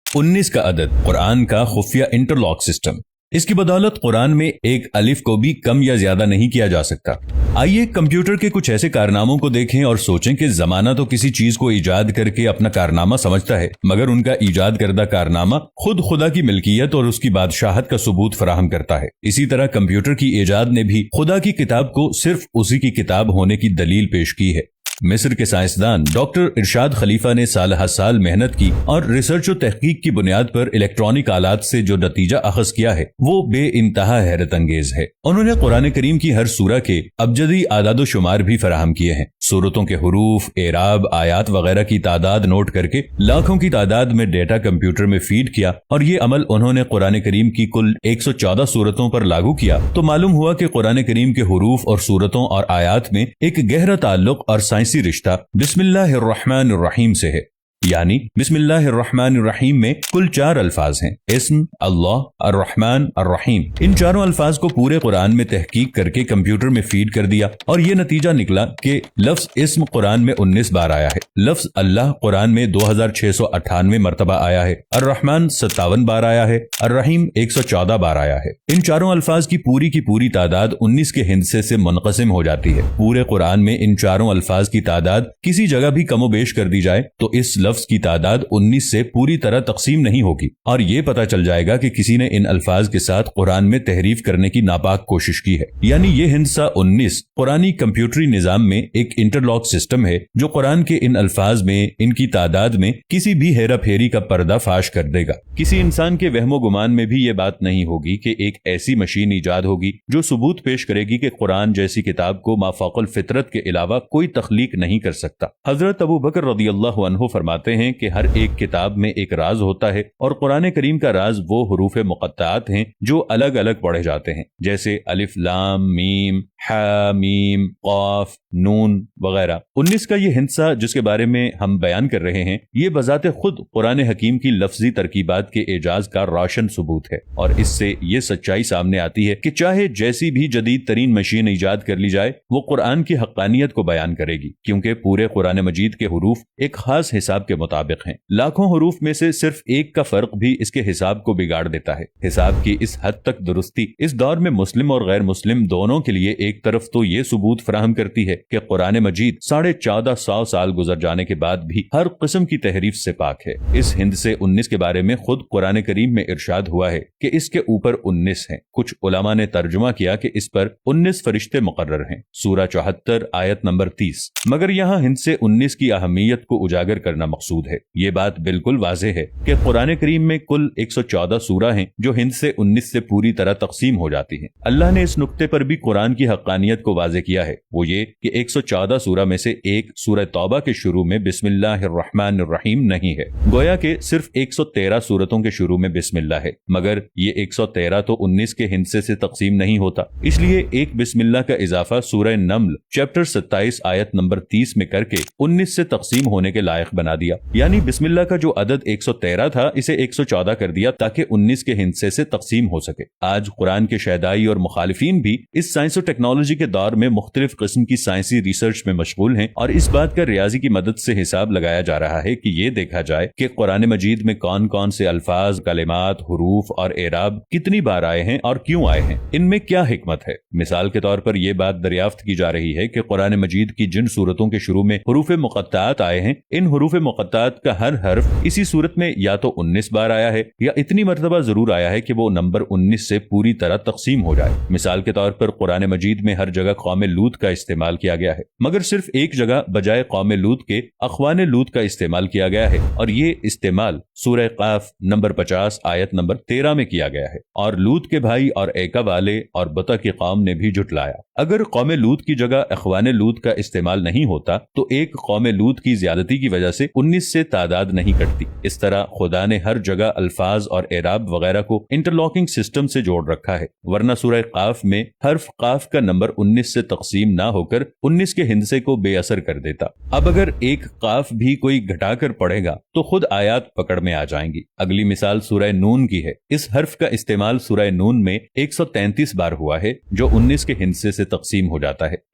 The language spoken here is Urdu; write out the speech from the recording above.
19 کا عدد قرآن کا خفیہ انٹرلاک سسٹم۔ اس کی بدولت قرآن میں ایک الف کو بھی کم یا زیادہ نہیں کیا جا سکتا۔ آئیے کمپیوٹر کے کچھ ایسے کارناموں کو دیکھیں اور سوچیں کہ زمانہ تو کسی چیز کو ایجاد کر کے اپنا کارنامہ سمجھتا ہے، مگر ان کا ایجاد کردہ کارنامہ خود خدا کی ملکیت اور اس کی بادشاہت کا ثبوت فراہم کرتا ہے۔ اسی طرح کمپیوٹر کی ایجاد نے بھی خدا کی کتاب کو صرف اسی کی کتاب ہونے کی دلیل پیش کی ہے۔ مصر کے سائنسدان ڈاکٹر ارشاد خلیفہ نے سال ہر سال محنت کی اور ریسرچ و تحقیق کی بنیاد پر الیکٹرانک آلات سے جو نتیجہ اخذ کیا ہے وہ بے انتہا حیرت انگیز ہے۔ انہوں نے قرآن کریم کی ہر سورہ کے ابجدی اعداد و شمار بھی فراہم کیے ہیں۔ سورتوں کے حروف، اعراب، آیات وغیرہ کی تعداد نوٹ کر کے لاکھوں کی تعداد میں ڈیٹا کمپیوٹر میں فیڈ کیا، اور یہ عمل انہوں نے قرآن کریم کی کل 114 سورتوں پر لاگو کیا تو معلوم ہوا کہ قرآن کریم کے حروف اور سورتوں اور آیات میں ایک گہرا تعلق اور سائنسی رشتہ بسم اللہ الرحمن الرحیم سے ہے۔ یعنی بسم اللہ الرحمن الرحیم میں کل 4 الفاظ ہیں: اسم، اللہ، الرحمن، الرحیم۔ ان چاروں الفاظ کو پورے قرآن میں تحقیق کر کے کمپیوٹر میں فیڈ کر دیا اور یہ نتیجہ نکلا کہ لفظ اسم قرآن میں 19 بار آیا ہے، لفظ اللہ قرآن میں 2698 مرتبہ آیا ہے، الرحمن 57 بار آیا ہے، الرحیم 114 بار آیا ہے۔ ان چاروں الفاظ کی پوری تعداد 19 کے ہندسے سے منقسم ہو جاتی ہے۔ پورے قرآن میں ان چاروں الفاظ کی تعداد کسی جگہ بھی کم و بیش کر دی جائے تو اس لفظ کی تعداد 19 سے پوری طرح تقسیم نہیں ہوگی، اور یہ پتہ چل جائے گا کہ کسی نے ان الفاظ کے ساتھ قرآن میں تحریف کرنے کی ناپاک کوشش کی ہے۔ یعنی یہ ہندسہ 19 قرآنی کمپیوٹری نظام میں ایک انٹرلاک سسٹم ہے جو قرآن کے ان الفاظ میں، ان کی تعداد میں کسی بھی ہیرا پھیری کا پردہ فاش کر دے گا۔ کسی انسان کے وہم و گمان میں بھی یہ بات نہیں ہوگی کہ ایک ایسی مشین ایجاد ہوگی جو ثبوت پیش کرے گی کہ قرآن جیسی کتاب کو مافوق الفطرت کے علاوہ کوئی تخلیق نہیں کر سکتا۔ حضرت ابو بکر رضی اللہ عنہ فرماتے ہیں کہ ہر ایک کتاب میں ایک راز ہوتا ہے، اور قرآن کریم کا راز وہ حروف مقطعات ہیں جو الگ الگ پڑھے جاتے ہیں، جیسے الف لام میم ہا میم قاف نون وغیرہ۔ 19 کا یہ ہندسہ جس کے بارے میں ہم بیان کر رہے ہیں، یہ بذات خود قرآن حکیم کی لفظی ترکیبات کے اعجاز کا روشن ثبوت ہے، اور اس سے یہ سچائی سامنے آتی ہے کہ چاہے جیسی بھی جدید ترین مشین ایجاد کر لی جائے، وہ قرآن کی حقانیت کو بیان کرے گی، کیونکہ پورے قرآن مجید کے حروف ایک خاص حساب کے مطابق ہیں۔ لاکھوں حروف میں سے صرف ایک کا فرق بھی اس کے حساب کو بگاڑ دیتا ہے۔ حساب کی اس حد تک درستی اس دور میں مسلم اور غیر مسلم دونوں کے لیے ایک طرف تو یہ ثبوت فراہم کرتی ہے کہ قرآن مجید 1450 سال گزر جانے کے بعد بھی ہر قسم کی تحریف سے پاک ہے۔ اس ہندسے 19 کے بارے میں خود قرآن کریم میں ارشاد ہوا ہے کہ اس کے اوپر 19 ہیں۔ کچھ علماء نے ترجمہ کیا کہ اس پر 19 فرشتے مقرر ہیں، سورہ 74 آیت نمبر 30۔ مگر یہاں ہندسے 19 کی اہمیت کو اجاگر کرنا مقصود ہے۔ یہ بات بالکل واضح ہے کہ قرآن کریم میں کل 114 سورہ ہیں جو ہندسے 19 سے پوری طرح تقسیم ہو جاتی ہیں۔ اللہ نے اس نقطے پر بھی قرآن کی حقانیت کو واضح کیا ہے، وہ یہ کہ 114 سورہ میں سے ایک سورہ توبہ کے شروع میں بسم اللہ الرحمن الرحیم نہیں ہے، گویا کہ صرف 113 سورتوں کے شروع میں بسم اللہ ہے، مگر یہ 113 تو 19 کے ہندسے سے تقسیم نہیں ہوتا، اس لیے ایک بسم اللہ کا اضافہ سورہ نمل چیپٹر 27 آیت نمبر 30 میں کر کے 19 سے تقسیم ہونے کے لائق بنا دیا۔ یعنی بسم اللہ کا جو عدد 113 تھا اسے 114 کر دیا تاکہ 19 کے ہندسے سے تقسیم ہو سکے۔ آج قرآن کے شیدائی اور مخالفین بھی اس سائنس و ٹیکنالوجی کے دور میں مختلف قسم کی سائنسی ریسرچ میں مشغول ہیں، اور اس بات کا ریاضی کی مدد سے حساب لگایا جا رہا ہے کہ یہ دیکھا جائے کہ قرآن مجید میں کون کون سے الفاظ، کلمات، حروف اور اعراب کتنی بار آئے ہیں اور کیوں آئے ہیں، ان میں کیا حکمت ہے۔ مثال کے طور پر یہ بات دریافت کی جا رہی ہے کہ قرآن مجید کی جن سورتوں کے شروع میں حروف مقطعات آئے ہیں، ان حروف مقطعات کا ہر حرف اسی صورت میں یا تو 19 بار آیا ہے یا اتنی مرتبہ ضرور آیا ہے کہ وہ نمبر 19 سے پوری طرح تقسیم ہو جائے۔ مثال کے طور پر قرآن مجید میں ہر جگہ قوم لوط کا استعمال کیا گیا ہے، مگر صرف ایک جگہ بجائے قوم لوط کے اخوان لوط کا استعمال کیا گیا ہے، اور یہ استعمال سورہ قاف نمبر 50 آیت نمبر 13 میں کیا گیا ہے، اور لوط کے بھائی اور ایکا والے اور بتا کی قوم نے بھی جھٹلایا۔ اگر قوم لوط کی جگہ اخوان لوط کا استعمال نہیں ہوتا تو ایک قوم لوط کی زیادتی کی وجہ سے 19 سے تعداد نہیں کٹتی۔ اس طرح خدا نے ہر جگہ الفاظ اور اعراب وغیرہ کو انٹرلاکنگ سسٹم سے جوڑ رکھا ہے، ورنہ سورہ قاف میں حرف قاف کا نمبر 19 سے تقسیم نہ ہو کر 19 کے ہندسے کو بے اثر کر دیتا۔ اب اگر ایک قاف بھی کوئی گھٹا کر پڑھے گا تو خود آیات پکڑ میں آ جائیں گی۔ اگلی مثال سورہ نون کی ہے۔ اس حرف کا استعمال سورہ نون میں 133 بار ہوا ہے جو 19 کے ہندسے سے تقسیم ہو جاتا ہے،